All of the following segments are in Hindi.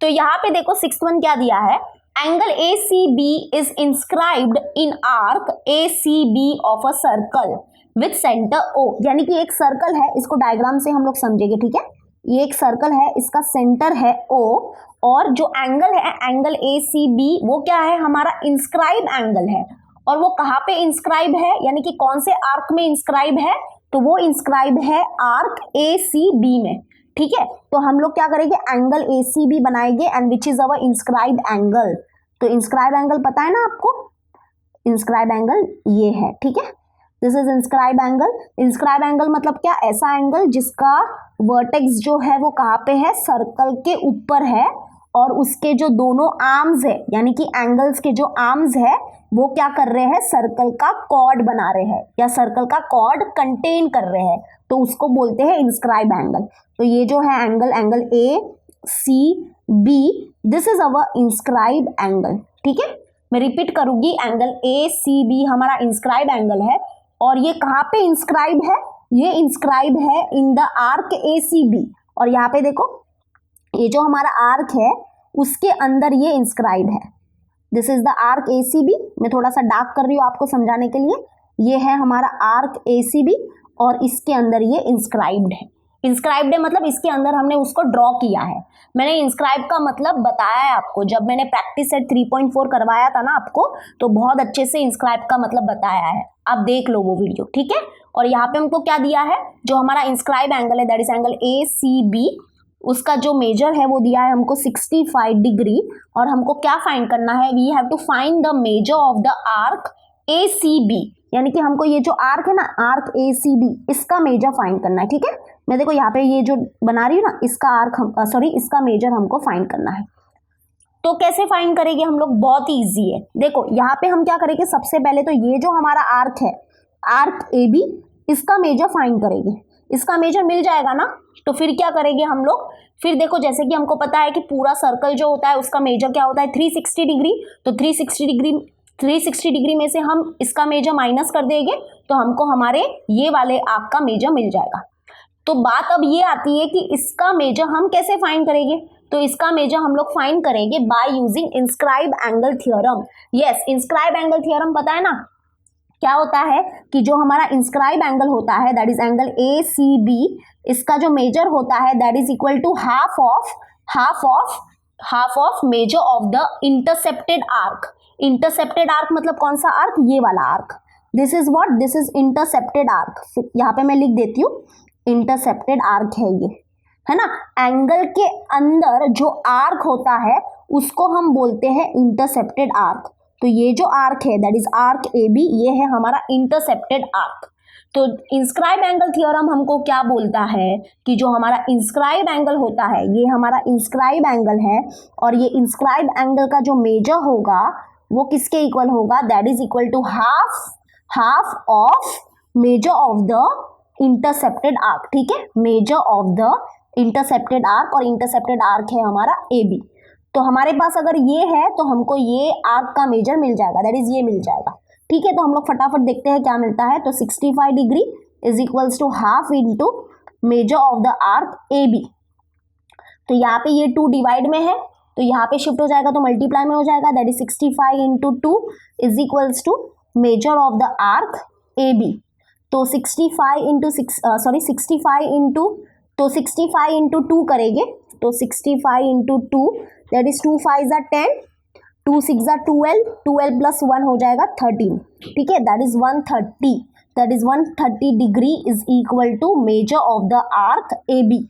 तो यहाँ पे देखो 6th वन क्या दिया है, angle ACB is inscribed in arc ACB of a circle with centre O, यानी कि एक सर्कल है, इसको डायग्राम से हम लोग समझेंगे, ठीक है। ये एक सर्कल है, इसका सेंटर है O, और जो एंगल है एंगल ACB वो क्या है, हमारा इंस्क्राइब एंगल है। और वो कहाँ पे इंस्क्राइब है, यानी कि कौन से आर्क में इंस्क्राइब है, तो वो इंस्क्राइब है आर्क ACB में, ठीक है। तो हम लोग क्या करेंगे, एंगल ACB बनाएंगे and which is our inscribe angle. तो इंस्क्राइब एंगल पता है ना आपको, इंस्क्राइब एंगल ये है, ठीक है। This is inscribe angle. Inscribe angle मतलब क्या, ऐसा एंगल जिसका वर्टेक्स जो है वो कहाँ पे है, सर्कल के ऊपर है, और उसके जो दोनों आर्म्स है, यानी कि एंगल्स के जो आर्म्स है वो क्या कर रहे हैं, सर्कल का कॉर्ड बना रहे हैं या सर्कल का कॉर्ड कंटेन कर रहे हैं, तो उसको बोलते हैं इंस्क्राइब एंगल। तो ये जो है angle, angle ACB, this is our inscribe angle, ठीक है। मैं रिपीट करूंगी, एंगल ACB हमारा इंस्क्राइब एंगल है, और ये कहाँ पे इंस्क्राइब है, ये इंस्क्राइब है इन द आर्क ACB। और यहाँ पे देखो, ये जो हमारा आर्क है उसके अंदर ये इंस्क्राइब है। This is the arc ACB। मैं थोड़ा सा डार्क कर रही हूँ आपको समझाने के लिए। ये है हमारा आर्क ACB और इसके अंदर ये इंस्क्राइब्ड है। इंस्क्राइब्ड है मतलब इसके अंदर हमने उसको ड्रॉ किया है। मैंने इंस्क्राइब का मतलब बताया है आपको, जब मैंने प्रैक्टिस सेट 3.4 करवाया था ना आपको, तो बहुत अच्छे से इंस्क्राइब का मतलब बताया है, आप देख लो वो वीडियो, ठीक है। और यहाँ पे हमको क्या दिया है, जो हमारा इंस्क्राइब एंगल है दैट इज एंगल ACB, उसका जो मेजर है वो दिया है हमको 65 डिग्री, और हमको क्या फाइंड करना है, we have to find the measure of the arc ACB, यानी कि हमको ये जो आर्क है ना, आर्क ACB, इसका मेजर फाइंड करना है, ठीक है। मैं देखो यहाँ पे ये जो बना रही हूँ ना, इसका आर्क इसका मेजर हमको फाइंड करना है। तो कैसे फाइंड करेंगे हम लोग, बहुत ईजी है। देखो यहाँ पे हम क्या करेंगे, सबसे पहले तो ये जो हमारा आर्क है, आर्क AB, इसका मेजर फाइंड करेंगे। इसका मेजर मिल जाएगा ना, तो फिर क्या करेंगे हम लोग, फिर देखो जैसे कि हमको पता है कि पूरा सर्कल जो होता है उसका मेजर क्या होता है, 360 डिग्री। तो 360 डिग्री में से हम इसका मेजर माइनस कर देंगे, तो हमको हमारे ये वाले आर्क का मेजर मिल जाएगा। तो बात अब ये आती है कि इसका मेजर हम कैसे फाइंड करेंगे, तो इसका मेजर हम लोग फाइंड करेंगे by using inscribe angle theorem. Yes, inscribe angle theorem पता है ना, क्या होता है कि जो हमारा इंस्क्राइब एंगल होता है दैट इज एंगल ACB, इसका जो मेजर होता है that is equal to half of measure of the intercepted arc. Intercepted arc मतलब कौन सा आर्क, ये वाला arc. This is what, this is intercepted arc. यहाँ पे मैं लिख देती हूँ, इंटरसेप्टेड आर्क है ये, है ना। एंगल के अंदर जो आर्क होता है उसको हम बोलते हैं इंटरसेप्टेड आर्क। तो ये जो आर्क है दैट इज आर्क AB, ये है हमारा इंटरसेप्टेड आर्क। तो इंस्क्राइब एंगल थ्योरम हमको क्या बोलता है कि जो हमारा इंस्क्राइब एंगल होता है, ये हमारा इंस्क्राइब एंगल है, और ये इंस्क्राइब एंगल का जो मेजर होगा वो किसके इक्वल होगा, that is equal to half of measure of the intercepted arc, ठीक है। Measure of the intercepted arc, और इंटरसेप्टेड आर्क है हमारा AB। तो हमारे पास अगर ये है तो हमको ये आर्क का मेजर मिल जाएगा, दैट इज ये मिल जाएगा, ठीक है। तो हम लोग फटाफट देखते हैं क्या मिलता है। तो 65 degree is equals to half into measure of the arc AB। तो यहाँ पे ये 2 डिवाइड में है, तो यहाँ पे शिफ्ट हो जाएगा तो मल्टीप्लाई में हो जाएगा, that is 65 into 2 is equals to measure of the arc AB। तो 65 इंटू 2 करेंगे, तो 65 इंटू 2 दैट इज 2 5 10, 2 6 12, 12 प्लस 1 हो जाएगा 13, ठीक है। That is 130 degree is equal to measure of the arc AB,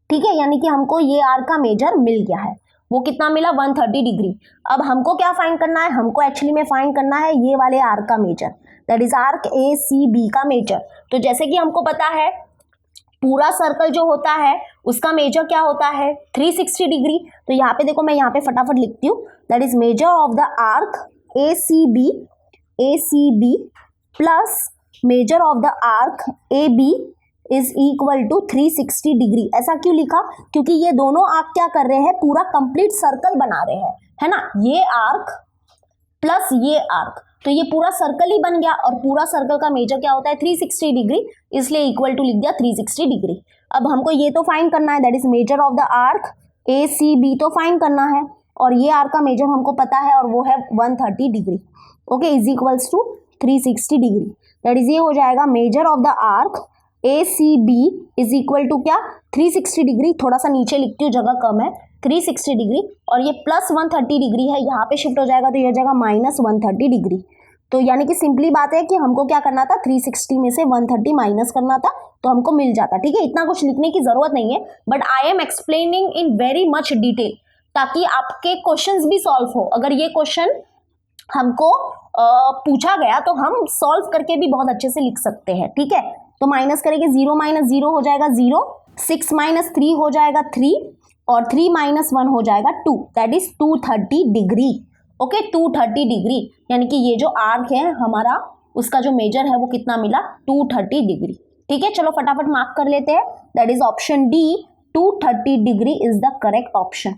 ठीक है। यानी कि हमको ये आर्क का मेजर मिल गया है। वो कितना मिला, 130 डिग्री। अब हमको क्या फाइंड करना है, हमको एक्चुअली में फाइंड करना है ये वाले आर्क का measure, that is arc ACB का मेजर। तो जैसे कि हमको पता है पूरा सर्कल जो होता है उसका मेजर क्या होता है, 360 डिग्री। तो यहाँ पे देखो, मैं यहाँ पे फटाफट लिखती हूँ, that is measure of the arc ACB plus measure of the arc AB is equal to 360 degree. ऐसा क्यों लिखा, क्योंकि ये दोनों आर्क क्या कर रहे हैं, पूरा कंप्लीट सर्कल बना रहे हैं, है ना। ये आर्क प्लस ये आर्क, तो ये पूरा सर्कल ही बन गया, और पूरा सर्कल का मेजर क्या होता है, 360 डिग्री, इसलिए इक्वल टू लिख दिया 360 डिग्री। अब हमको ये तो फाइंड करना है, that is measure of the arc A C B तो फाइंड करना है, और ये आर्क का मेजर हमको पता है और वो है 130 degree. Okay, is equals to 360 degree. That is ये हो जाएगा measure of the arc A C B is equal to क्या 360 डिग्री। थोड़ा सा नीचे लिखती हूँ, जगह कम है, 360 डिग्री, और ये प्लस 130 डिग्री है, यहाँ पे शिफ्ट हो जाएगा तो ये हो जाएगा माइनस 130 डिग्री। तो यानी कि सिंपली बात है कि हमको क्या करना था, 360 में से 130 माइनस करना था तो हमको मिल जाता। ठीक है, इतना कुछ लिखने की जरूरत नहीं है, but I am explaining in very much detail ताकि आपके क्वेश्चंस भी सॉल्व हो। अगर ये क्वेश्चन हमको पूछा गया तो हम सॉल्व करके भी बहुत अच्छे से लिख सकते हैं। ठीक है, तो माइनस करेंगे, 0 माइनस 0 हो जाएगा 0, 6 माइनस 3 हो जाएगा 3, और 3 माइनस 1 हो जाएगा 2, that is 230 degree. Okay, 230 degree, यानी कि ये जो आर्क है हमारा, उसका जो मेजर है वो कितना मिला, 230 डिग्री। ठीक है, चलो फटाफट मार्क कर लेते हैं। That is option D, 230 degree is the correct option.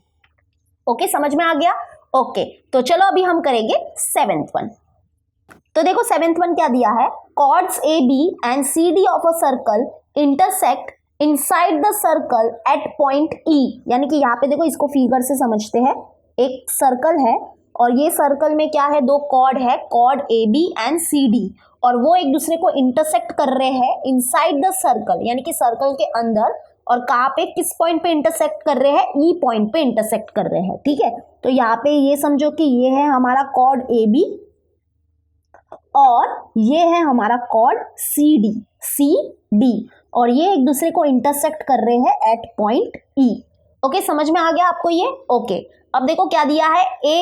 Okay, समझ में आ गया। ओके, तो चलो अभी हम करेंगे 7th वन। तो देखो 7th वन क्या दिया है, chords A B and C D of a circle intersect inside the circle at point E. यानी कि यहाँ पे देखो, इसको फिगर से समझते हैं। एक सर्कल है और ये सर्कल में क्या है, दो कॉर्ड है, chord A B and C D, और वो एक दूसरे को इंटरसेक्ट कर रहे हैं इनसाइड द सर्कल, यानी कि सर्कल के अंदर। और कहाँ पे, किस पॉइंट पे इंटरसेक्ट कर रहे हैं, ई पॉइंट पे इंटरसेक्ट कर रहे हैं। ठीक है, तो यहाँ पे ये समझो कि ये है हमारा कॉर्ड ए बी और ये है हमारा कॉर्ड सी डी, और ये एक दूसरे को इंटरसेक्ट कर रहे हैं एट पॉइंट ई। ओके, समझ में आ गया आपको ये। ओके, अब देखो क्या दिया है, ए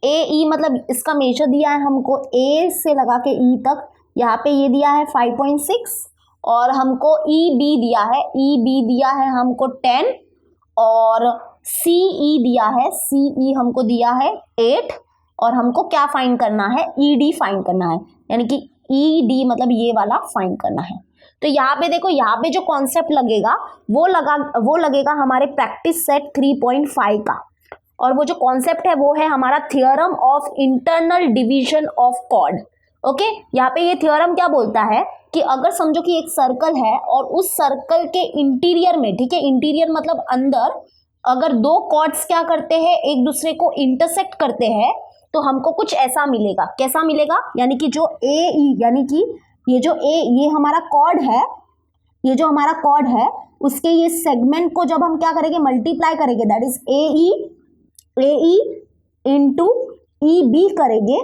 ई मतलब इसका मेजर दिया है हमको, ए से लगा के ई तक। यहाँ पे ये दिया है 5.6, और हमको ई बी दिया है हमको 10, और सी ई दिया है, सी ई हमको दिया है 8, और हमको क्या फाइंड करना है, ई डी फाइंड करना है, यानी कि ई डी मतलब ये वाला फाइंड करना है। तो यहाँ पे देखो, यहाँ पे जो कॉन्सेप्ट लगेगा वो लगेगा हमारे प्रैक्टिस सेट 3.5 का, और वो जो कॉन्सेप्ट है वो है हमारा theorem of internal division of chord. Okay, यहाँ पे ये थ्योरम क्या बोलता है कि अगर समझो कि एक सर्कल है और उस सर्कल के इंटीरियर में, ठीक है, इंटीरियर मतलब अंदर, अगर दो कॉर्ड्स क्या करते हैं, एक दूसरे को इंटरसेक्ट करते हैं, तो हमको कुछ ऐसा मिलेगा। कैसा मिलेगा, यानी कि जो ए ई, यानी कि ये हमारा कॉर्ड है, ये जो हमारा कॉर्ड है उसके ये सेगमेंट को जब हम क्या करेंगे, मल्टीप्लाई करेंगे, that is A E into E B करेंगे,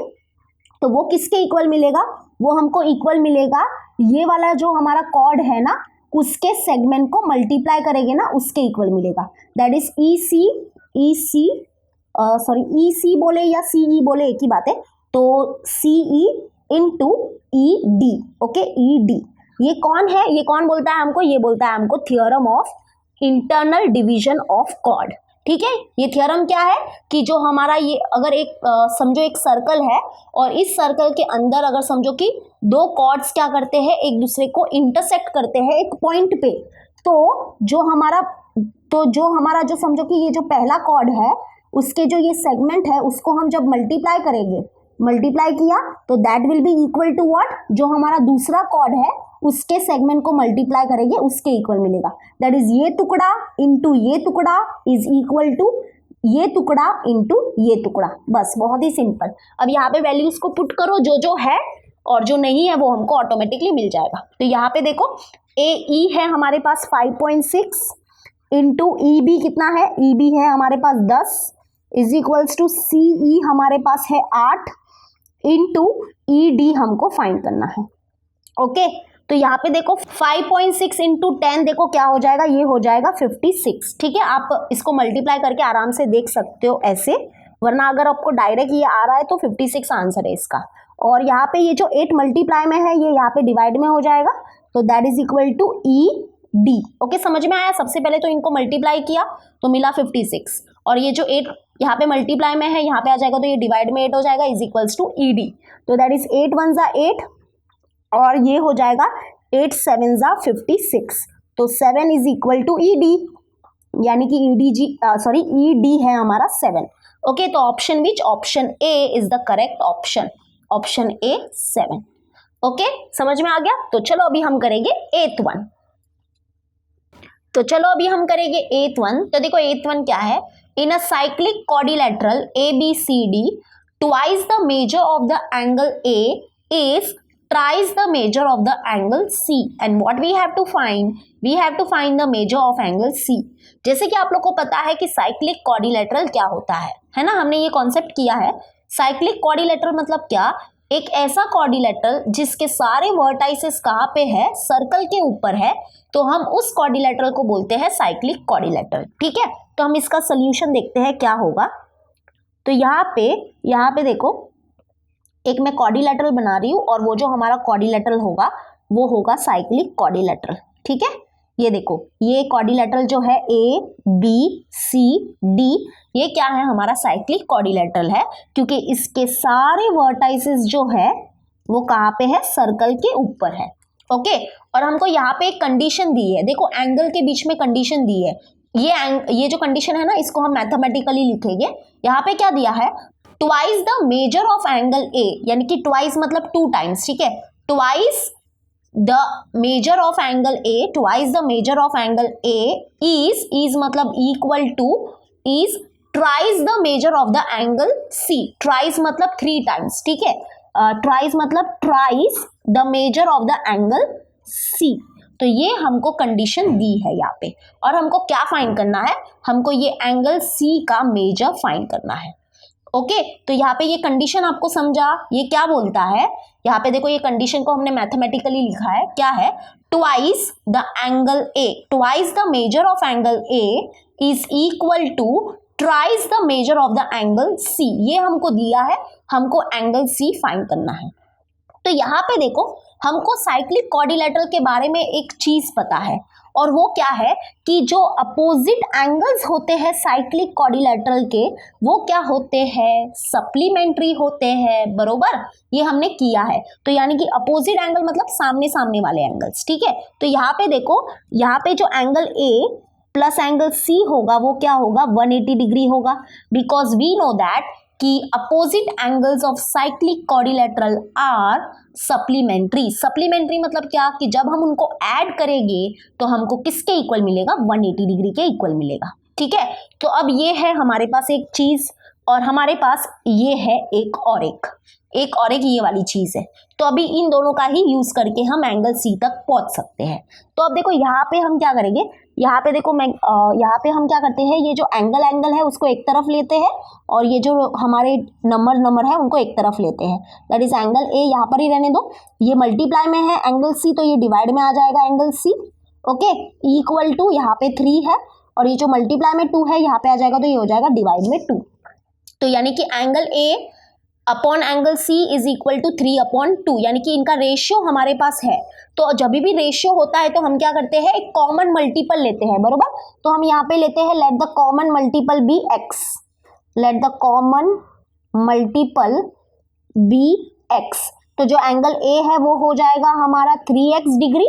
तो वो किसके इक्वल मिलेगा, वो हमको इक्वल मिलेगा ये वाला जो हमारा कॉर्ड है ना, उसके सेगमेंट को मल्टीप्लाई करेंगे ना, उसके इक्वल मिलेगा। दैट इज ई सी बोले या सी ई बोले एक ही बात है, तो C E into E D. Okay, E D, ये कौन है, ये कौन बोलता है हमको, ये बोलता है हमको theorem of internal division of chord. ठीक है, ये थ्योरम क्या है कि जो हमारा ये अगर एक समझो एक सर्कल है, और इस सर्कल के अंदर अगर समझो कि दो कॉर्ड्स क्या करते हैं, एक दूसरे को इंटरसेक्ट करते हैं एक पॉइंट पे, तो जो हमारा जो समझो कि ये जो पहला कॉर्ड है उसके जो ये सेगमेंट है उसको हम जब मल्टीप्लाई करेंगे, मल्टीप्लाई किया तो that will be equal to what, जो हमारा दूसरा कॉर्ड है उसके सेगमेंट को मल्टीप्लाई करेंगे उसके इक्वल मिलेगा। दैट इज ये टुकड़ा इंटू ये टुकड़ा इज इक्वल टू ये टुकड़ा इंटू ये टुकड़ा। बस, बहुत ही सिंपल। अब यहाँ पे वैल्यूज को पुट करो, जो है और जो नहीं है वो हमको ऑटोमेटिकली मिल जाएगा। तो यहाँ पे देखो, ए ई है हमारे पास 5.6 इंटू ई बी कितना है, ई बी है हमारे पास 10 इज इक्वल्स टू सी ई हमारे पास है 8 इंटू ई डी हमको फाइंड करना है। ओके, तो यहाँ पे देखो 5.6 इंटू 10 देखो क्या हो जाएगा, ये हो जाएगा 56। ठीक है, आप इसको मल्टीप्लाई करके आराम से देख सकते हो ऐसे, वरना अगर आपको डायरेक्ट ये आ रहा है तो 56 आंसर है इसका। और यहाँ पे ये जो 8 मल्टीप्लाई में है ये यहाँ पे डिवाइड में हो जाएगा, तो that is equal to E D. Okay, समझ में आया। सबसे पहले तो इनको मल्टीप्लाई किया तो मिला 56, और ये जो 8 यहाँ पे मल्टीप्लाई में है यहाँ पे आ जाएगा तो ये डिवाइड में 8 हो जाएगा is equals to E D. तो दैट इज 8 1 जा 8 और ये हो जाएगा 8 7 जा 56, तो 7 is equal to E D, यानी कि ई डी है हमारा 7। ओके, तो option which, option A is the correct option, option A 7। Okay, समझ में आ गया। तो चलो अभी हम करेंगे 8th वन। तो चलो अभी हम करेंगे एथ वन। तो देखो एथ वन क्या है, in a cyclic quadrilateral ABCD twice the measure of the angle A is thrice the measure of the angle C and what we have to find, we have to find the measure of angle C। जैसे कि आप लोग को पता है कि साइक्लिक क्वाड्रिलेटरल क्या होता है ना, हमने ये कॉन्सेप्ट किया है। साइक्लिक क्वाड्रिलेटरल मतलब क्या, एक ऐसा क्वाड्रिलेटरल जिसके सारे वर्टाइसेस कहाँ पे है, सर्कल के ऊपर है, तो हम उस क्वाड्रिलेटरल को बोलते हैं साइक्लिक क्वाड्रिलेटरल। ठीक है, तो हम इसका सोल्यूशन देखते हैं क्या होगा। तो यहाँ पे देखो एक मैं क्वाड्रिलेटरल बना रही हूँ और वो जो हमारा क्वाड्रिलेटरल होगा वो होगा साइक्लिक क्वाड्रिलेटरल। ठीक है, ये देखो ये क्वाड्रिलेटरल जो है ABCD, ये क्या है, हमारा साइक्लिक क्वाड्रिलेटरल है, क्योंकि इसके सारे वर्टाइसेस जो है वो कहाँ पे है, सर्कल के ऊपर है। ओके, और हमको यहाँ पे एक कंडीशन दी है, देखो एंगल के बीच में कंडीशन दी है, ये जो कंडीशन है ना, इसको हम मैथमेटिकली लिखेंगे। यहाँ पे क्या दिया है, twice the measure of angle A, यानी कि ट्वाइस मतलब 2 टाइम्स। ठीक है, twice the measure of angle A, twice the measure of angle A is मतलब equal to is thrice the measure of the angle C। Thrice मतलब 3 टाइम्स। ठीक है, ट्राइस मतलब thrice the measure of the angle C। तो ये हमको कंडीशन दी है यहाँ पे, और हमको क्या फाइंड करना है, हमको ये एंगल C का मेजर फाइंड करना है। ओके, तो यहाँ पे ये कंडीशन आपको समझा, ये क्या बोलता है, यहाँ पे देखो ये कंडीशन को हमने मैथमेटिकली लिखा है, क्या है, twice the angle A, twice the measure of angle A is equal to thrice the measure of the angle C। ये हमको दिया है, हमको एंगल C फाइंड करना है। तो यहाँ पे देखो हमको साइक्लिक क्वाड्रिलेटरल के बारे में एक चीज पता है, और वो क्या है कि जो अपोजिट एंगल्स होते हैं साइक्लिक क्वाड्रिलेटरल के, वो क्या होते हैं, सप्लीमेंट्री होते हैं। बरोबर, ये हमने किया है। तो यानी कि अपोजिट एंगल मतलब सामने सामने वाले एंगल्स। ठीक है, तो यहाँ पे देखो, यहाँ पे जो angle A plus angle C होगा वो क्या होगा, 180 डिग्री होगा, बिकॉज वी नो दैट कि opposite angles of cyclic quadrilateral are supplementary. Supplementary मतलब क्या, कि जब हम उनको ऐड करेंगे तो हमको किसके इक्वल मिलेगा, 180 डिग्री के इक्वल मिलेगा। ठीक है, तो अब ये है हमारे पास एक चीज, और हमारे पास ये है एक और एक ये वाली चीज है। तो अभी इन दोनों का ही यूज करके हम एंगल C तक पहुंच सकते हैं। तो अब देखो यहाँ पे हम क्या करेंगे, यहाँ पे देखो यहाँ पे हम क्या करते हैं, ये जो एंगल है उसको एक तरफ लेते हैं, और ये जो हमारे नंबर है उनको एक तरफ लेते हैं। दैट इज एंगल A यहाँ पर ही रहने दो, ये मल्टीप्लाई में है एंगल C, तो ये डिवाइड में आ जाएगा angle C। Okay, equal to यहाँ पे 3 है, और ये जो मल्टीप्लाई में 2 है यहाँ पे आ जाएगा, तो ये हो जाएगा डिवाइड में 2। तो यानी कि angle A upon angle C is equal to 3/2, यानी कि इनका रेशियो हमारे पास है। तो जब भी रेशियो होता है तो हम क्या करते हैं, एक कॉमन मल्टीपल लेते हैं। बरोबर, तो हम यहाँ पे लेते हैं, let the common multiple be x, let the common multiple be x। तो जो एंगल A है वो हो जाएगा हमारा 3x डिग्री,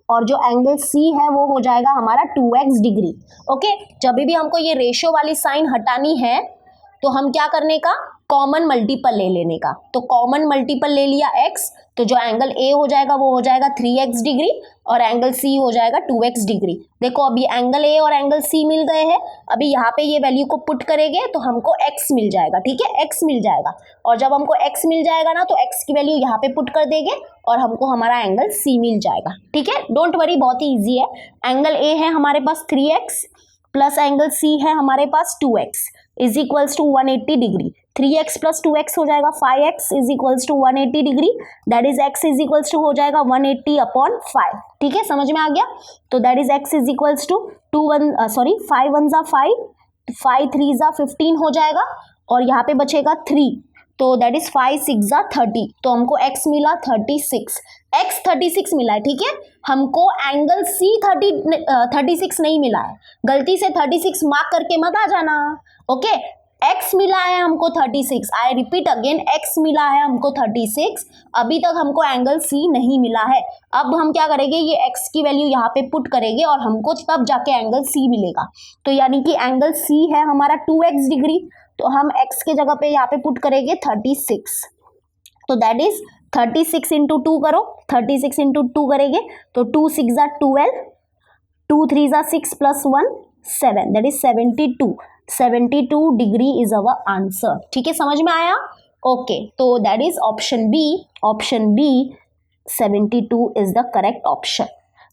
और जो एंगल C है वो हो जाएगा हमारा 2x डिग्री। ओके, जब भी हमको ये रेशियो वाली साइन हटानी है तो हम क्या करने का, कॉमन मल्टीपल ले लेने का। तो कॉमन मल्टीपल ले लिया x, तो जो एंगल A हो जाएगा वो हो जाएगा 3x डिग्री, और एंगल C हो जाएगा 2x डिग्री। देखो अभी एंगल A और एंगल C मिल गए हैं, अभी यहाँ पे ये वैल्यू को पुट करेंगे तो हमको x मिल जाएगा। ठीक है, x मिल जाएगा, और जब हमको x मिल जाएगा ना, तो x की वैल्यू यहाँ पे पुट कर देंगे और हमको हमारा एंगल C मिल जाएगा। ठीक है, डोंट वरी, बहुत ही ईजी है। एंगल A है हमारे पास 3x प्लस एंगल C है हमारे पास 2x is equals to 180 degree. 3x plus 2x हो जाएगा 5x is equals to 180 degree, that is x is equals to हो जाएगा 180/5। ठीक है, समझ में आ गया। तो that is x is equals to 5 1 जा 5, 5 3 जा 15 हो जाएगा, और यहाँ पे बचेगा 3, तो दैट इज 5 6 जा 30। तो हमको x मिला 36, x 36 मिला है। ठीक है, हमको एंगल C 36 नहीं मिला है, गलती से 36 मार्क करके मत आ जाना। ओके, x मिला है हमको 36, आई रिपीट अगेन, x मिला है हमको 36, अभी तक हमको एंगल C नहीं मिला है। अब हम क्या करेंगे, ये x की वैल्यू यहाँ पे पुट करेंगे और हमको तब जाके एंगल C मिलेगा। तो यानी कि एंगल C है हमारा 2x डिग्री, तो हम x के जगह पे यहाँ पे पुट करेंगे 36, तो दैट इज 36 इंटू 2 करो, 36 इंटू 2 करेंगे तो 2 6 जा 12, 2 3 ज़ा 6 plus 1 7, that is 72. 72 degree is our answer. ठीक है, समझ में आया? ओके, तो that is option B. Option B 72 is the correct option.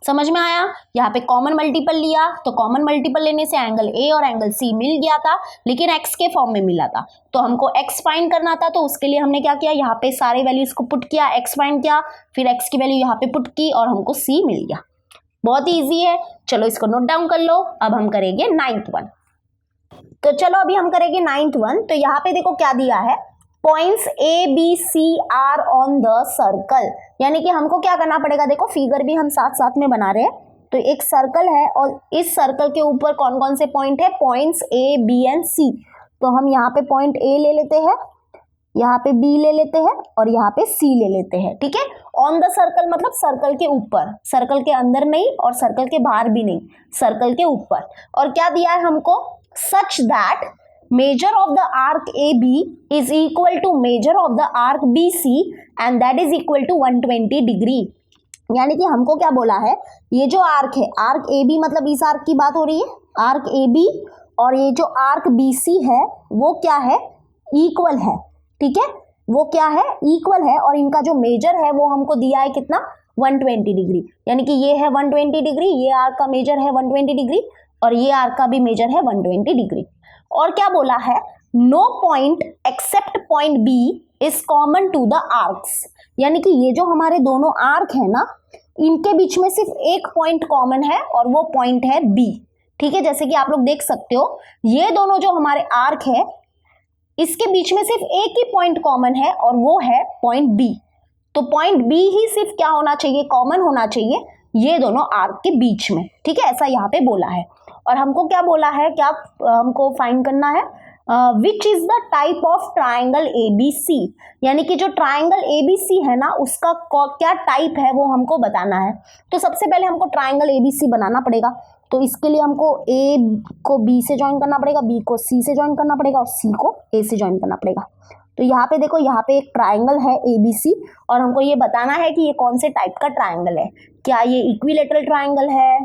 समझ में आया? यहाँ पे कॉमन मल्टीपल लिया तो कॉमन मल्टीपल लेने से एंगल ए और एंगल सी मिल गया था, लेकिन एक्स के फॉर्म में मिला था. तो हमको एक्स फाइंड करना था, तो उसके लिए हमने क्या किया, यहाँ पे सारे वैल्यूज को पुट किया, एक्स फाइंड किया, फिर एक्स की वैल्यू यहाँ पे पुट की और हमको सी मिल गया. बहुत ही ईजी है. चलो इसको नोट डाउन कर लो. अब हम करेंगे 9th वन. तो चलो अभी हम करेंगे 9th वन. तो यहाँ पे देखो क्या दिया है, points A B C are on the circle. यानी कि हमको क्या करना पड़ेगा, देखो फिगर भी हम साथ साथ में बना रहे हैं. तो एक सर्कल है और इस सर्कल के ऊपर कौन कौन से पॉइंट है, पॉइंट्स ए बी एंड सी. तो हम यहाँ पे पॉइंट ए ले लेते हैं, यहाँ पे बी ले लेते हैं और यहाँ पे सी ले लेते हैं. ठीक है, ऑन द सर्कल मतलब सर्कल के ऊपर, सर्कल के अंदर नहीं और सर्कल के बाहर भी नहीं, सर्कल के ऊपर. और क्या दिया है हमको, such that measure of the arc AB is equal to measure of the arc BC and that is equal to 120 degree. यानी कि हमको क्या बोला है, ये जो आर्क है, आर्क AB मतलब इस आर्क की बात हो रही है, आर्क AB और ये जो आर्क BC है वो क्या है, इक्वल है. ठीक है, वो क्या है, इक्वल है. और इनका जो मेजर है वो हमको दिया है कितना, 120 डिग्री. यानी कि ये है 120 डिग्री, ये आर्क का मेजर है 120 डिग्री और ये आर्क का भी मेजर है 120 डिग्री. और क्या बोला है, no point except point B is common to the arcs. यानी कि ये जो हमारे दोनों आर्क है ना, इनके बीच में सिर्फ एक पॉइंट कॉमन है और वो पॉइंट है बी. ठीक है, जैसे कि आप लोग देख सकते हो ये दोनों जो हमारे आर्क है इसके बीच में सिर्फ एक ही पॉइंट कॉमन है और वो है पॉइंट बी. तो पॉइंट बी ही सिर्फ क्या होना चाहिए, कॉमन होना चाहिए ये दोनों आर्क के बीच में. ठीक है, ऐसा यहाँ पे बोला है. और हमको क्या बोला है, क्या हमको फाइंड करना है, which is the type of triangle ABC. यानी कि जो ट्राइंगल ABC है ना उसका क्या टाइप है वो हमको बताना है. तो सबसे पहले हमको ट्राइंगल ABC बनाना पड़ेगा. तो इसके लिए हमको A को B से ज्वाइन करना पड़ेगा, B को C से ज्वाइन करना पड़ेगा और C को A से ज्वाइन करना पड़ेगा. तो यहाँ पे देखो, यहाँ पे एक ट्राइंगल है ABC और हमको ये बताना है कि ये कौन से टाइप का ट्राइंगल है. क्या ये इक्विलेटरल ट्राइंगल है,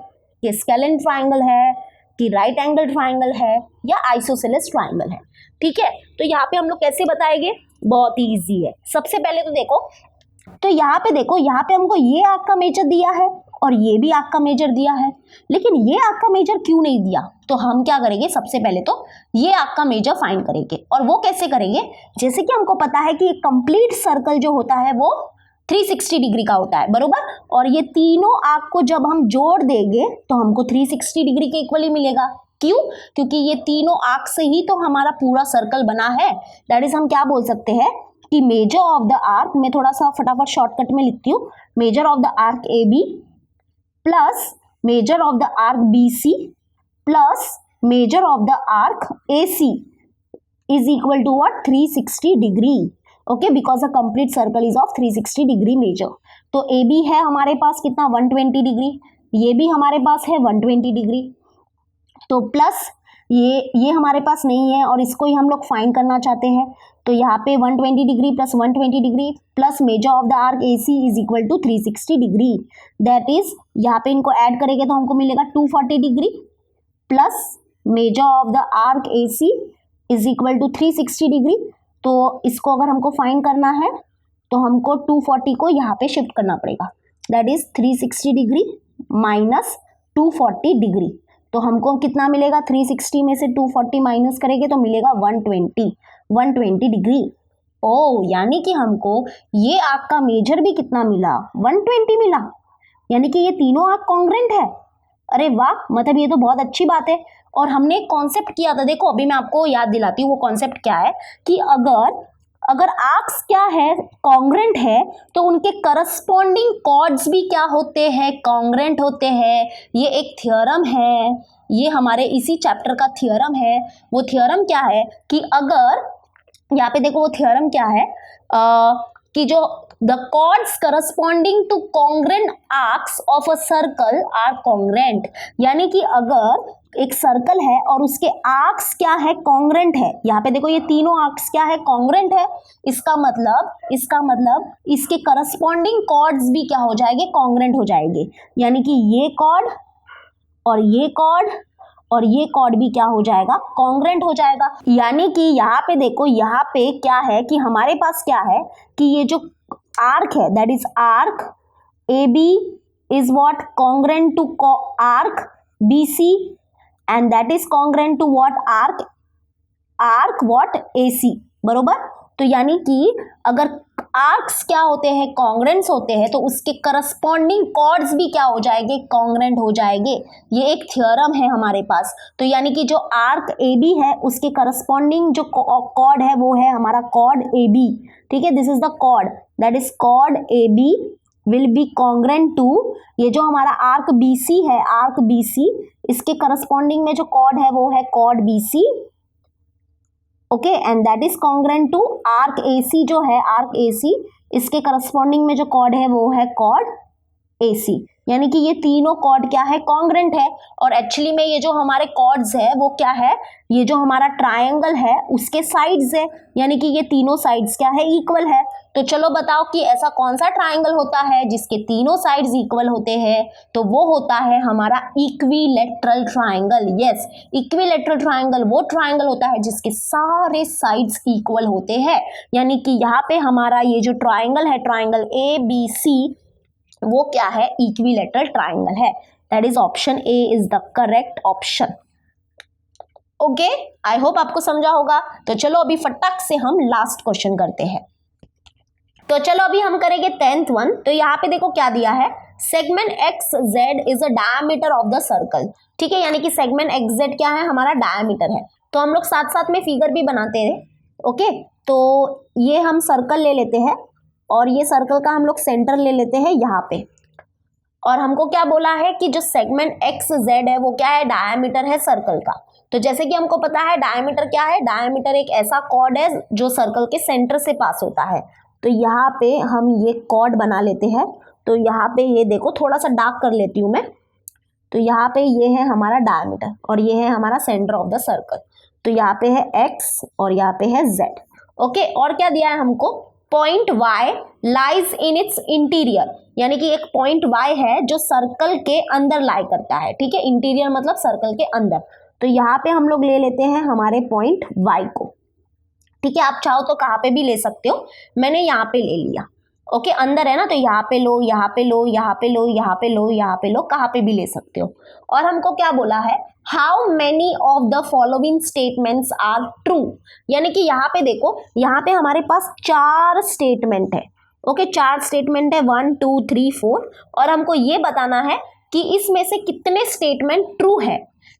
कि स्केलेन ट्राइंगल है, कि राइट एंगल ट्राइंगल है या आइसोसेलेस ट्राइंगल है. ठीक है, तो यहाँ पे हम लोग कैसे बताएंगे, बहुत ही ईजी है. सबसे पहले तो देखो, तो यहाँ पे देखो, यहाँ पे हमको ये आर्क का मेजर दिया है और ये भी आर्क का मेजर दिया है, लेकिन ये आर्क का मेजर क्यों नहीं दिया. तो हम क्या करेंगे, सबसे पहले तो ये आर्क का मेजर फाइंड करेंगे. और वो कैसे करेंगे, जैसे कि हमको पता है कि एक कंप्लीट सर्कल जो होता है वो 360 डिग्री का होता है, बरोबर. और ये तीनों आर्क को जब हम जोड़ देंगे तो हमको 360 डिग्री के इक्वली मिलेगा. क्यों, क्योंकि ये तीनों आर्क से ही तो हमारा पूरा सर्कल बना है. दैट इज हम क्या बोल सकते हैं कि मेजर ऑफ द आर्क, मैं थोड़ा सा फटाफट शॉर्टकट में लिखती हूँ, measure of the arc AB plus measure of the arc BC plus measure of the arc AC is equal to what, 360 degree. Okay, because a complete circle is of 360 degree measure. तो AB है हमारे पास कितना, 120 डिग्री, ये भी हमारे पास है 120 डिग्री. तो प्लस ये हमारे पास नहीं है और इसको ही हम लोग फाइंड करना चाहते हैं. तो यहाँ पे 120 degree plus 120 degree plus measure of the arc AC is equal to 360 degree. That is यहाँ पे इनको ऐड करेंगे तो हमको मिलेगा 240 degree plus measure of the arc AC is equal to 360 degree. तो इसको अगर हमको फाइंड करना है तो हमको 240 को यहाँ पे शिफ्ट करना पड़ेगा. That is 360 degree minus 240 degree. तो हमको कितना मिलेगा, 360 में से 240 माइनस करेंगे तो मिलेगा 120 डिग्री. ओ, यानी कि हमको ये आर्क का मेजर भी कितना मिला, 120 मिला. यानी कि ये तीनों आर्क कॉन्ग्रेंट है. अरे वाह, मतलब ये तो बहुत अच्छी बात है. और हमने एक कॉन्सेप्ट किया था, देखो अभी मैं आपको याद दिलाती हूँ वो कॉन्सेप्ट क्या है, कि अगर आर्क्स क्या है, कॉन्ग्रेंट है, तो उनके करस्पॉन्डिंग कॉर्ड्स भी क्या होते हैं, कॉन्ग्रेंट होते हैं. ये एक थ्योरम है, ये हमारे इसी चैप्टर का थ्योरम है. वो थ्योरम क्या है कि अगर यहाँ पे देखो वो थ्योरम क्या है, कि जो the chords corresponding to congruent arcs of a circle are congruent. यानी कि अगर एक सर्कल है और उसके आर्क्स क्या है, कॉन्ग्रेंट है. यहाँ पे देखो ये तीनों आर्क्स क्या है, कॉन्ग्रेंट है. इसका मतलब इसके करस्पॉन्डिंग कॉर्ड्स भी क्या हो जाएंगे, कॉन्ग्रेंट हो जाएंगे. यानी कि ये कॉर्ड और ये कॉर्ड और ये कॉर्ड भी क्या हो जाएगा, कॉन्ग्रेंट हो जाएगा। यानी कि यहाँ पे देखो, यहाँ पे क्या है कि हमारे पास क्या है कि ये जो आर्क है that is arc A B is what, congruent to arc B C and that is congruent to what, arc what A C, बरोबर। तो यानी कि अगर आर्क्स क्या होते हैं, कॉन्ग्रेंट्स होते हैं, तो उसके करस्पॉन्डिंग कॉर्ड्स भी क्या हो जाएंगे, कॉन्ग्रेंट हो जाएंगे। ये एक थ्योरम है हमारे पास। तो यानी कि जो आर्क ए बी है उसके करस्पॉन्डिंग जो कॉर्ड है वो है हमारा कॉर्ड ए बी, ठीक है। This is the chord that is chord A B will be congruent to, ये जो हमारा आर्क बी सी है, आर्क बी सी, इसके करस्पॉन्डिंग में जो कॉर्ड है वो है chord B C, okay, and that is congruent to arc A C, जो है आर्क ए सी, इसके करस्पॉन्डिंग में जो कॉर्ड है वो है कॉर्ड ए सी। यानी कि ये तीनों कॉर्ड क्या है, कॉन्ग्रेंट है। और एक्चुअली में ये जो हमारे कॉर्ड्स है वो क्या है, ये जो हमारा ट्रायंगल है उसके साइड्स है, यानी कि ये तीनों साइड्स क्या है, इक्वल है। तो चलो बताओ कि ऐसा कौन सा ट्रायंगल होता है जिसके तीनों साइड्स इक्वल होते हैं, तो वो होता है हमारा equilateral triangle. Yes, equilateral triangle वो ट्रायंगल होता है जिसके सारे साइड्स इक्वल होते हैं। यानी कि यहाँ पे हमारा ये जो ट्रायंगल है, ट्रायंगल ए बी सी, वो क्या है, इक्विलैटरल ट्रायंगल है। That is option A is the correct option. Okay, I hope आपको समझा होगा। तो चलो अभी फटाक से हम लास्ट क्वेश्चन करते हैं। तो चलो अभी हम करेंगे 10th वन। तो यहाँ पे देखो क्या दिया है, segment x Z is a diameter of the circle, ठीक है। यानी कि सेगमेंट एक्स जेड क्या है, हमारा डायमीटर है। तो हम लोग साथ साथ में फिगर भी बनाते हैं, ओके। तो ये हम सर्कल ले लेते हैं और ये सर्कल का हम लोग सेंटर ले लेते हैं यहाँ पे। और हमको क्या बोला है कि जो सेगमेंट एक्स जेड है वो क्या है, डायमीटर है सर्कल का। तो जैसे कि हमको पता है डायमीटर क्या है, डायमीटर एक ऐसा कॉर्ड है जो सर्कल के सेंटर से पास होता है। तो यहाँ पे हम ये कॉर्ड बना लेते हैं। तो यहाँ पे ये देखो, थोड़ा सा डार्क कर लेती हूँ मैं। तो यहाँ पे ये है हमारा डायमीटर और ये है हमारा सेंटर ऑफ द सर्कल। तो यहाँ पे है एक्स और यहाँ पे है जेड, ओके। और क्या दिया है हमको, point y lies in its interior, यानी कि एक पॉइंट y है जो सर्कल के अंदर लाई करता है, ठीक है। इंटीरियर मतलब सर्कल के अंदर। तो यहाँ पे हम लोग ले लेते हैं हमारे पॉइंट y को, ठीक है। आप चाहो तो कहाँ पे भी ले सकते हो, मैंने यहाँ पे ले लिया, ओके। अंदर है ना, तो यहाँ पे लो, यहाँ पे लो, यहाँ पे लो, यहाँ पे लो, यहाँ पे लो, कहाँ पे भी ले सकते हो। और हमको क्या बोला है, how many of the following statements are true, यानी कि यहाँ पे देखो, यहाँ पे हमारे पास 4 स्टेटमेंट है, ओके। 4 स्टेटमेंट है, 1 2 3 4। और हमको ये बताना है कि इसमें से कितने स्टेटमेंट ट्रू है।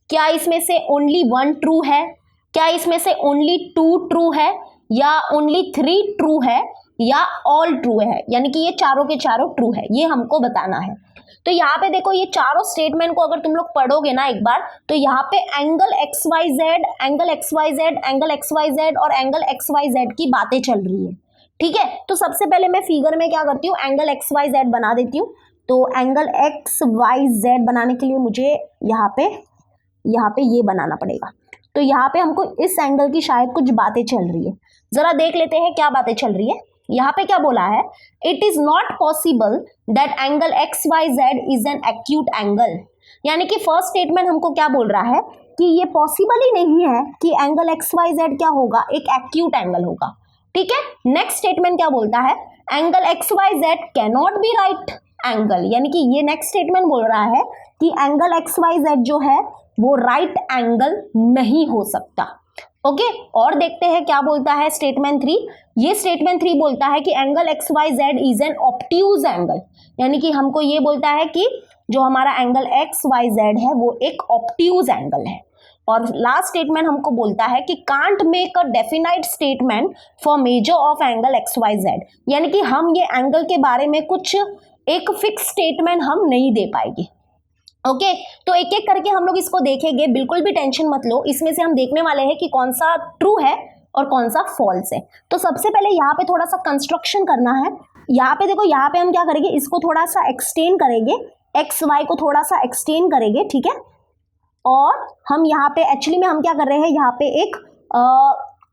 क्या इसमें से ओनली 1 ट्रू है, क्या इसमें से ओनली 2 ट्रू है, या ओनली 3 ट्रू है, या ऑल ट्रू है, यानी कि ये चारों के चारों ट्रू है, ये हमको बताना है। तो यहाँ पे देखो, ये चारों स्टेटमेंट को अगर तुम लोग पढ़ोगे ना एक बार, तो यहाँ पे angle X Y Z, angle X Y Z, angle X Y Z और एंगल एक्स वाई जेड की बातें चल रही है, ठीक है। तो सबसे पहले मैं फिगर में क्या करती हूँ, एंगल एक्स वाई जेड बना देती हूँ। तो एंगल एक्स वाई जेड बनाने के लिए मुझे यहाँ पे ये बनाना पड़ेगा। तो यहाँ पे हमको इस एंगल की शायद कुछ बातें चल रही है, जरा देख लेते हैं क्या बातें चल रही है। यहाँ पे क्या बोला है, it is not possible that angle X Y Z is an acute angle, यानी कि फर्स्ट स्टेटमेंट हमको क्या बोल रहा है कि ये पॉसिबल ही नहीं है कि एंगल एक्स वाई जेड क्या होगा, एक एक्यूट एंगल होगा, ठीक है। नेक्स्ट स्टेटमेंट क्या बोलता है, angle X Y Z can not be right angle, यानी कि ये नेक्स्ट स्टेटमेंट बोल रहा है कि एंगल एक्स वाई जेड जो है वो राइट एंगल नहीं हो सकता, ओके। और देखते हैं क्या बोलता है स्टेटमेंट 3। ये स्टेटमेंट 3 बोलता है कि angle X Y Z is an obtuse angle, यानी कि हमको ये बोलता है कि जो हमारा एंगल एक्स वाई जेड है वो एक ऑब्ट्यूज एंगल है। और लास्ट स्टेटमेंट हमको बोलता है कि can't make a definite statement for measure of angle X Y Z, यानी कि हम ये एंगल के बारे में कुछ एक फिक्स स्टेटमेंट हम नहीं दे पाएंगे, ओके। तो एक एक करके हम लोग इसको देखेंगे, बिल्कुल भी टेंशन मत लो। इसमें से हम देखने वाले हैं कि कौन सा ट्रू है और कौन सा फॉल्स है। तो सबसे पहले यहाँ पे थोड़ा सा कंस्ट्रक्शन करना है। यहाँ पे देखो, यहाँ पे हम क्या करेंगे, इसको थोड़ा सा एक्सटेंड करेंगे, एक्स वाई को थोड़ा सा एक्सटेंड करेंगे, ठीक है। और हम यहाँ पे एक्चुअली में हम क्या कर रहे हैं, यहाँ पे एक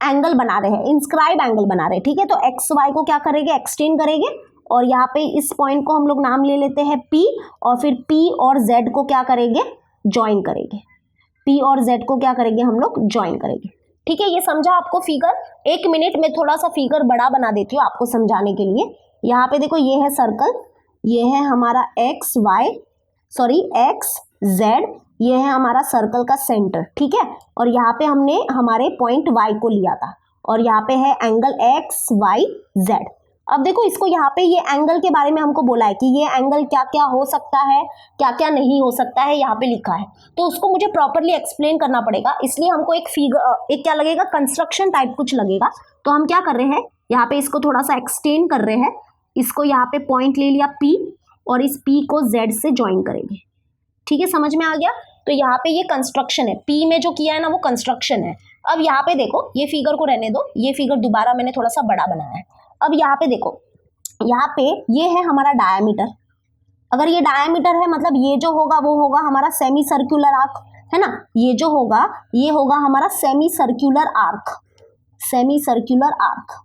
एंगल बना रहे हैं, इंस्क्राइब एंगल बना रहे हैं, ठीक है। तो एक्स वाई को क्या करेंगे, एक्सटेंड करेंगे और यहाँ पे इस पॉइंट को हम लोग नाम ले लेते हैं P, और फिर P और Z को क्या करेंगे, ज्वाइन करेंगे, P और Z को क्या करेंगे हम लोग ज्वाइन करेंगे। ठीक है, ये समझा आपको फिगर। 1 मिनट में थोड़ा सा फिगर बड़ा बना देती हूँ आपको समझाने के लिए। यहाँ पे देखो ये है सर्कल, ये है हमारा एक्स जेड, ये है हमारा सर्कल का सेंटर। ठीक है, और यहाँ पे हमने हमारे पॉइंट Y को लिया था और यहाँ पे है एंगल एक्स वाई जेड। अब देखो इसको यहाँ पे ये एंगल के बारे में हमको बोला है कि ये एंगल क्या क्या हो सकता है, क्या क्या नहीं हो सकता है, यहाँ पे लिखा है, तो उसको मुझे प्रॉपरली एक्सप्लेन करना पड़ेगा। इसलिए हमको एक फिगर, एक क्या लगेगा, कंस्ट्रक्शन टाइप कुछ लगेगा। तो हम क्या कर रहे हैं, यहाँ पे इसको थोड़ा सा एक्सटेंड कर रहे हैं, इसको यहाँ पे पॉइंट ले लिया P और इस P को Z से ज्वाइन करेंगे। ठीक है, समझ में आ गया। तो यहाँ पे ये कंस्ट्रक्शन है, P में जो किया है ना वो कंस्ट्रक्शन है। अब यहाँ पे देखो, ये फिगर को रहने दो, ये फिगर दोबारा मैंने थोड़ा सा बड़ा बनाया है। अब यहाँ पे देखो, यहाँ पे ये है हमारा डायमीटर। अगर ये डायमीटर है मतलब ये जो होगा वो होगा हमारा सेमी सर्कुलर आर्क, है ना। ये जो होगा ये होगा हमारा semi circular arc, semi circular arc.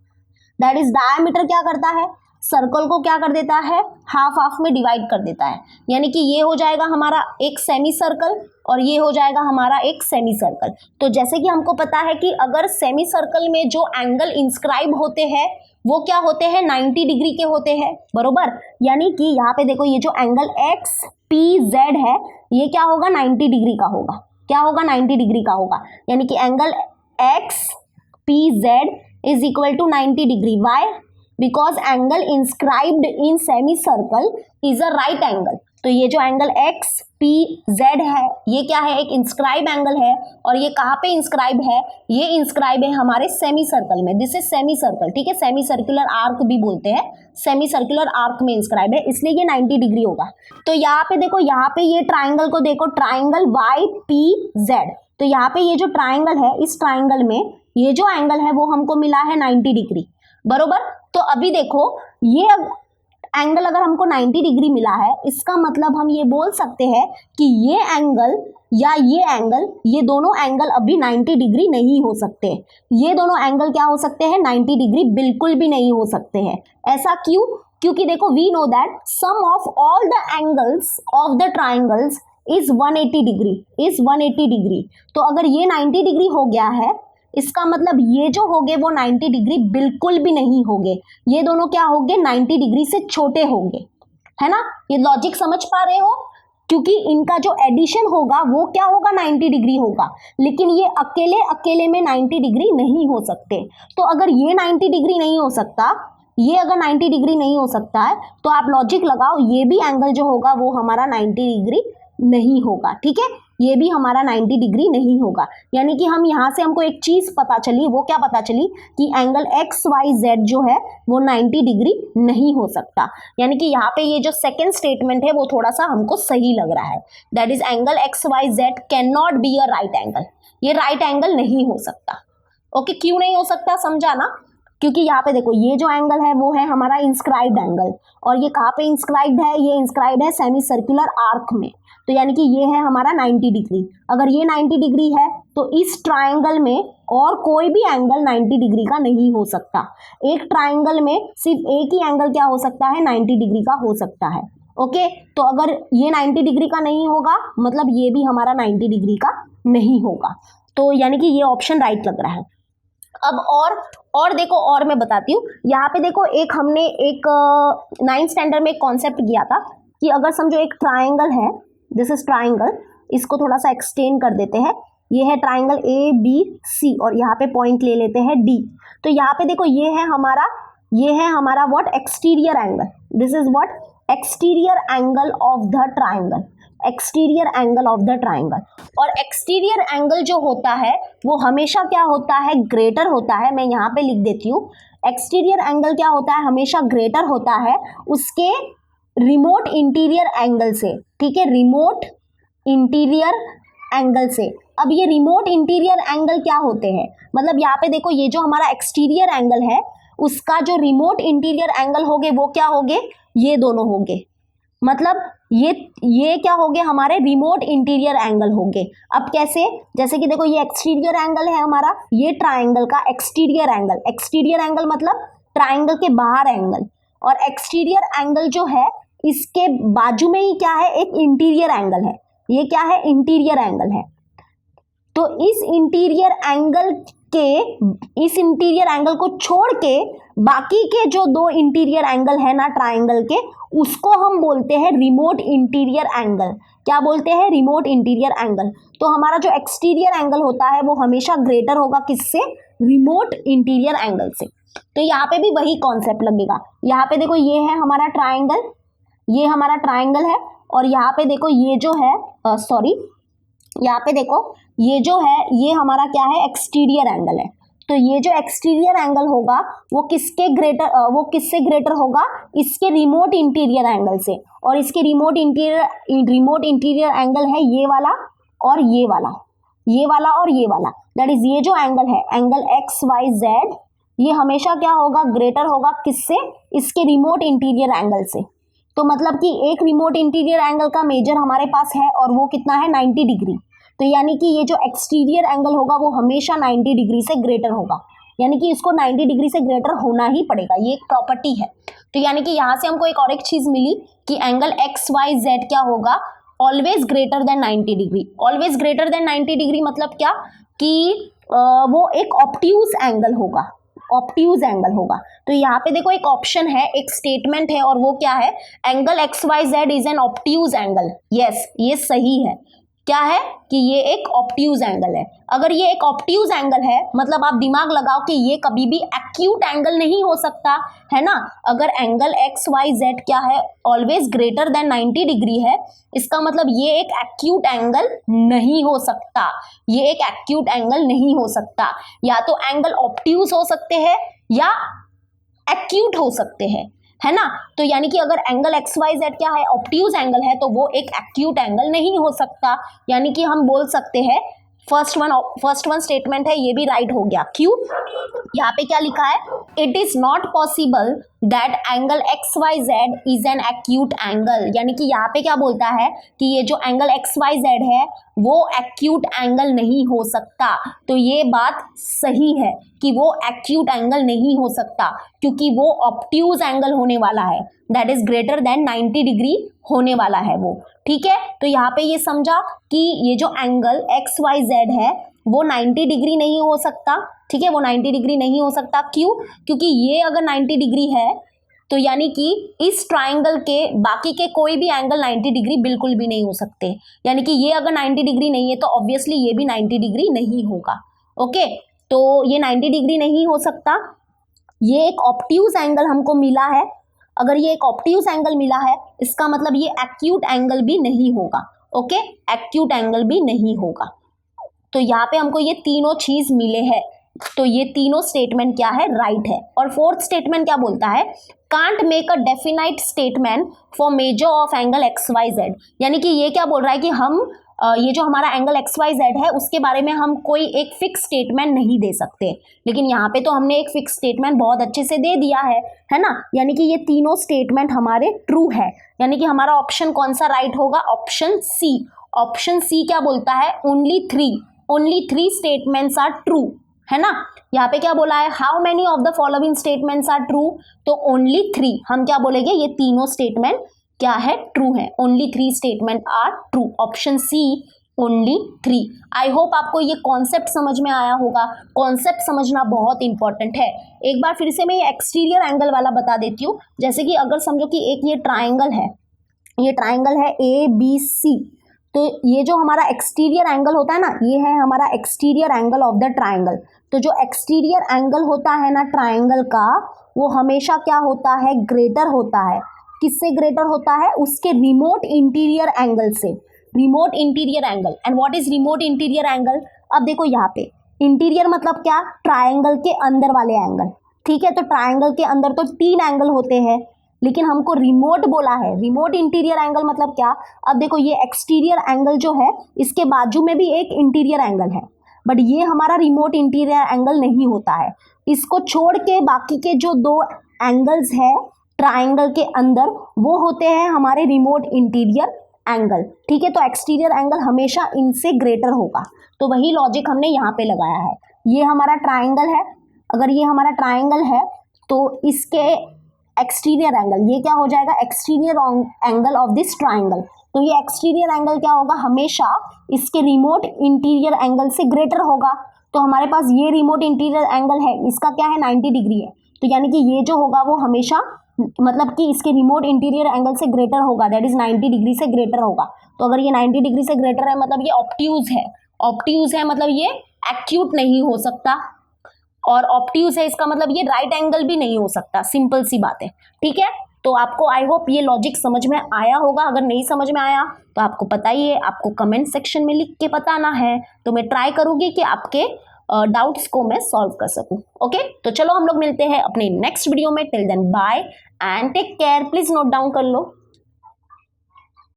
That is diameter क्या करता है, सर्कल को क्या कर देता है, हाफ हाफ में डिवाइड कर देता है। यानी कि ये हो जाएगा हमारा एक सेमी सर्कल और ये हो जाएगा हमारा एक सेमी सर्कल। तो जैसे कि हमको पता है कि अगर सेमी सर्कल में जो एंगल इंस्क्राइब होते हैं वो क्या होते हैं, 90 डिग्री के होते हैं, बरोबर। यानी कि यहाँ पे देखो ये जो एंगल एक्स पी जेड है ये क्या होगा, 90 डिग्री का होगा। क्या होगा, 90 डिग्री का होगा। यानी कि angle X P Z is equal to 90 degree. Why? Because angle inscribed in semi circle is a right angle. तो ये जो एंगल एक्स पी जेड है ये क्या है, एक इंस्क्राइब एंगल है। और ये कहाँ पे इंस्क्राइब है, ये इंस्क्राइब है हमारे सेमी सर्कल में। दिस इज सेमी सर्कल, ठीक है, सेमी सर्कुलर आर्क भी बोलते हैं। सेमी सर्कुलर आर्क में इंस्क्राइब है, इसलिए ये 90 डिग्री होगा। तो यहाँ पे देखो, यहाँ पे ये ट्राइंगल को देखो, ट्राइंगल वाई पी जेड। तो यहाँ पे ये जो ट्राइंगल है, इस ट्राइंगल में ये जो एंगल है वो हमको मिला है 90 डिग्री, बरोबर। तो अभी देखो ये एंगल अगर हमको 90 डिग्री मिला है, इसका मतलब हम ये बोल सकते हैं कि ये एंगल या ये एंगल, ये दोनों एंगल अभी 90 डिग्री नहीं हो सकते। ये दोनों एंगल क्या हो सकते हैं, 90 डिग्री बिल्कुल भी नहीं हो सकते हैं। ऐसा क्यों? क्योंकि देखो we know that sum of all the angles of the triangles is 180 degree, is 180 degree. तो अगर ये 90 डिग्री हो गया है, इसका मतलब ये जो होंगे वो 90 डिग्री बिल्कुल भी नहीं होंगे। ये दोनों क्या होंगे, 90 डिग्री से छोटे होंगे, है ना। ये लॉजिक समझ पा रहे हो? क्योंकि इनका जो एडिशन होगा वो क्या होगा, 90 डिग्री होगा। लेकिन ये अकेले अकेले में 90 डिग्री नहीं हो सकते। तो अगर ये 90 डिग्री नहीं हो सकता, ये अगर 90 डिग्री नहीं हो सकता है, तो आप लॉजिक लगाओ ये भी एंगल जो होगा वो हमारा 90 डिग्री नहीं होगा। ठीक है, ये भी हमारा 90 डिग्री नहीं होगा। यानी कि हम यहाँ से हमको एक चीज पता चली, वो क्या पता चली कि एंगल एक्स वाई जेड जो है वो 90 डिग्री नहीं हो सकता। यानी कि यहाँ पे ये जो सेकंड स्टेटमेंट है वो थोड़ा सा हमको सही लग रहा है। That is angle X Y Z can not be a right angle. ये राइट एंगल नहीं हो सकता। ओके, क्यों नहीं हो सकता समझा ना। क्योंकि यहाँ पे देखो ये जो एंगल है वो है हमारा इंस्क्राइब्ड एंगल, और ये कहाँ पे इंस्क्राइब्ड है, ये इंस्क्राइब्ड है सेमी सर्कुलर आर्क में। तो यानी कि ये है हमारा 90 डिग्री। अगर ये 90 डिग्री है तो इस ट्राइंगल में और कोई भी एंगल 90 डिग्री का नहीं हो सकता। एक ट्राइंगल में सिर्फ एक ही एंगल क्या हो सकता है, 90 डिग्री का हो सकता है। ओके, तो अगर ये 90 डिग्री का नहीं होगा मतलब ये भी हमारा 90 डिग्री का नहीं होगा। तो यानी कि ये ऑप्शन राइट लग रहा है। अब और देखो, और मैं बताती हूँ। यहाँ पे देखो, एक हमने एक 9th स्टैंडर्ड में एक कॉन्सेप्ट किया था कि अगर समझो एक ट्राइंगल है, दिस इज ट्राइंगल, इसको थोड़ा सा एक्सटेंड कर देते हैं। ये है ट्राइंगल ए बी सी और यहाँ पे पॉइंट ले लेते हैं डी। तो यहाँ पे देखो ये है हमारा what, exterior angle. This is what, exterior angle of the triangle, exterior angle of the triangle. और एक्सटीरियर एंगल जो होता है वो हमेशा क्या होता है, ग्रेटर होता है। मैं यहाँ पे लिख देती हूँ, एक्सटीरियर एंगल क्या होता है, हमेशा ग्रेटर होता है उसके रिमोट इंटीरियर एंगल से। ठीक है, रिमोट इंटीरियर एंगल से। अब ये रिमोट इंटीरियर एंगल क्या होते हैं, मतलब यहाँ पे देखो ये जो हमारा एक्सटीरियर एंगल है उसका जो रिमोट इंटीरियर एंगल होंगे वो क्या होंगे, ये दोनों होंगे। मतलब ये क्या होंगे, हमारे रिमोट इंटीरियर एंगल होंगे। अब कैसे, जैसे कि देखो ये एक्सटीरियर एंगल है हमारा, ये ट्राइंगल का एक्सटीरियर एंगल। एक्सटीरियर एंगल मतलब ट्राइंगल के बाहर एंगल, और एक्सटीरियर एंगल जो है इसके बाजू में ही क्या है, एक इंटीरियर एंगल है। ये क्या है, इंटीरियर एंगल है। तो इस इंटीरियर एंगल को छोड़ के बाकी के जो दो इंटीरियर एंगल है ना ट्राइंगल के, उसको हम बोलते हैं रिमोट इंटीरियर एंगल। क्या बोलते हैं, रिमोट इंटीरियर एंगल। तो हमारा जो एक्सटीरियर एंगल होता है वो हमेशा ग्रेटर होगा किससे, रिमोट इंटीरियर एंगल से। तो यहाँ पे भी वही कॉन्सेप्ट लगेगा। यहाँ पे देखो ये है हमारा ट्राइंगल, ये हमारा ट्राइंगल है, और यहाँ पे देखो ये जो है यहाँ पे देखो ये जो है ये हमारा क्या है, एक्सटीरियर एंगल है। तो ये जो एक्सटीरियर एंगल होगा वो किससे ग्रेटर होगा, इसके रिमोट इंटीरियर एंगल से। और इसके रिमोट इंटीरियर एंगल है ये वाला और ये वाला, ये वाला और ये वाला। दैट इज ये जो एंगल है, एंगल XYZ, ये हमेशा क्या होगा, ग्रेटर होगा किससे, इसके रिमोट इंटीरियर एंगल से। तो मतलब कि एक रिमोट इंटीरियर एंगल का मेजर हमारे पास है और वो कितना है, 90 डिग्री। तो यानी कि ये जो एक्सटीरियर एंगल होगा वो हमेशा 90 डिग्री से ग्रेटर होगा, यानी कि इसको 90 डिग्री से ग्रेटर होना ही पड़ेगा, ये एक प्रॉपर्टी है। तो यानी कि यहाँ से हमको एक और एक चीज मिली कि एंगल XYZ क्या होगा, always greater than 90 degree. Always greater than 90 degree मतलब क्या, कि वो एक ऑब्ट्यूज एंगल होगा, ऑब्ट्यूज एंगल होगा। तो यहाँ पे देखो एक ऑप्शन है, एक स्टेटमेंट है, और वो क्या है, angle XYZ is an obtuse angle. Yes, ये सही है। क्या है कि ये एक ऑब्ट्यूज एंगल है। अगर ये एक ऑब्ट्यूज एंगल है मतलब आप दिमाग लगाओ कि ये कभी भी एक्यूट एंगल नहीं हो सकता है ना। अगर एंगल XYZ क्या है, ऑलवेज ग्रेटर देन 90 डिग्री है, इसका मतलब ये एक एक्यूट एंगल नहीं हो सकता, ये एक एक्यूट एंगल नहीं हो सकता। या तो एंगल ऑब्ट्यूज हो सकते हैं या एक्यूट हो सकते हैं, है ना। तो यानी कि अगर एंगल XYZ क्या है, ऑब्ट्यूज एंगल है, तो वो एक एक्यूट एंगल नहीं हो सकता। यानी कि हम बोल सकते हैं फर्स्ट वन स्टेटमेंट है, ये भी राइट हो गया। क्यों, यहाँ पे क्या लिखा है, it is not possible that angle XYZ is an acute angle. यानी कि यहाँ पे क्या बोलता है कि ये जो एंगल XYZ है वो एक्यूट एंगल नहीं हो सकता। तो ये बात सही है कि वो एक्यूट एंगल नहीं हो सकता, क्योंकि वो ऑब्ट्यूज एंगल होने वाला है, that is greater than 90 degree होने वाला है वो। ठीक है, तो यहाँ पे ये समझा कि ये जो एंगल XYZ है वो 90 डिग्री नहीं हो सकता। ठीक है, वो 90 डिग्री नहीं हो सकता। क्यों, क्योंकि ये अगर 90 डिग्री है तो यानी कि इस ट्राइंगल के बाकी के कोई भी एंगल 90 डिग्री बिल्कुल भी नहीं हो सकते। यानी कि ये अगर 90 डिग्री नहीं है तो ऑब्वियसली ये भी 90 डिग्री नहीं होगा। ओके, तो ये 90 डिग्री नहीं हो सकता। ये एक ऑब्ट्यूज एंगल हमको मिला है। अगर ये एक ऑब्ट्यूज एंगल मिला है इसका मतलब ये एक्यूट एंगल भी नहीं होगा। ओके, एक्यूट एंगल भी नहीं होगा। तो यहाँ पे हमको ये तीनों चीज मिले हैं। तो ये तीनों स्टेटमेंट क्या है, राइट है। और फोर्थ स्टेटमेंट क्या बोलता है, can't make a definite statement for measure of angle XYZ। यानी कि ये क्या बोल रहा है कि हम ये जो हमारा एंगल XYZ है उसके बारे में हम कोई एक फिक्स स्टेटमेंट नहीं दे सकते। लेकिन यहाँ पे तो हमने एक फिक्स स्टेटमेंट बहुत अच्छे से दे दिया है ना। यानी कि ये तीनों स्टेटमेंट हमारे ट्रू है। यानी कि हमारा ऑप्शन कौन सा राइट होगा, ऑप्शन सी। ऑप्शन सी क्या बोलता है, only three statements are true, है ना। यहाँ पे क्या बोला है, how many of the following statements are true, तो ओनली 3। हम क्या बोलेंगे, ये तीनों स्टेटमेंट क्या है, ट्रू है। Only 3 statement are true, option C only 3। I hope आपको ये कॉन्सेप्ट समझ में आया होगा। कॉन्सेप्ट समझना बहुत इंपॉर्टेंट है। एक बार फिर से मैं ये एक्सटीरियर एंगल वाला बता देती हूँ। जैसे कि अगर समझो कि एक ये ट्राइंगल है, ये ट्राइंगल है ABC। तो ये जो हमारा एक्सटीरियर एंगल होता है ना, ये है हमारा exterior angle of the triangle. तो जो एक्सटीरियर एंगल होता है ना ट्राइंगल का, वो हमेशा क्या होता है, ग्रेटर होता है। किससे ग्रेटर होता है, उसके रिमोट इंटीरियर एंगल से। Remote interior angle. And what is remote interior angle, अब देखो यहाँ पे इंटीरियर मतलब क्या, ट्राइंगल के अंदर वाले एंगल। ठीक है, तो ट्राइंगल के अंदर तो 3 एंगल होते हैं, लेकिन हमको रिमोट बोला है। रिमोट इंटीरियर एंगल मतलब क्या, अब देखो ये एक्सटीरियर एंगल जो है इसके बाजू में भी एक इंटीरियर एंगल है, बट ये हमारा रिमोट इंटीरियर एंगल नहीं होता है। इसको छोड़ के बाकी के जो 2 एंगल्स है ट्राइंगल के अंदर, वो होते हैं हमारे रिमोट इंटीरियर एंगल। ठीक है, तो एक्सटीरियर एंगल हमेशा इनसे ग्रेटर होगा। तो वही लॉजिक हमने यहाँ पे लगाया है। ये हमारा ट्राइंगल है, अगर ये हमारा ट्राइंगल है तो इसके एक्सटीरियर एंगल, ये क्या हो जाएगा, exterior angle of this triangle. तो ये एक्सटीरियर एंगल क्या होगा, हमेशा इसके रिमोट इंटीरियर एंगल से ग्रेटर होगा। तो हमारे पास ये रिमोट इंटीरियर एंगल है, इसका क्या है 90 डिग्री है, तो यानी कि ये जो होगा वो हमेशा मतलब कि इसके रिमोट इंटीरियर एंगल से ग्रेटर होगा, दैट इज 90 डिग्री से ग्रेटर होगा। तो अगर ये 90 डिग्री से ग्रेटर है मतलब ये ऑब्ट्यूज है, ऑब्ट्यूज है मतलब ये एक्यूट नहीं हो सकता, और ऑब्ट्यूज है इसका मतलब ये राइट एंगल भी नहीं हो सकता, सिंपल सी बात है। ठीक है, तो आपको आई होप ये लॉजिक समझ में आया होगा। अगर नहीं समझ में आया तो आपको पता ही है, आपको कमेंट सेक्शन में लिख के बताना है, तो मैं ट्राई करूंगी कि आपके डाउट्स को मैं सॉल्व कर सकूं। ओके, तो चलो हम लोग मिलते हैं अपने नेक्स्ट वीडियो में। Till then bye and take care. Please note down कर लो।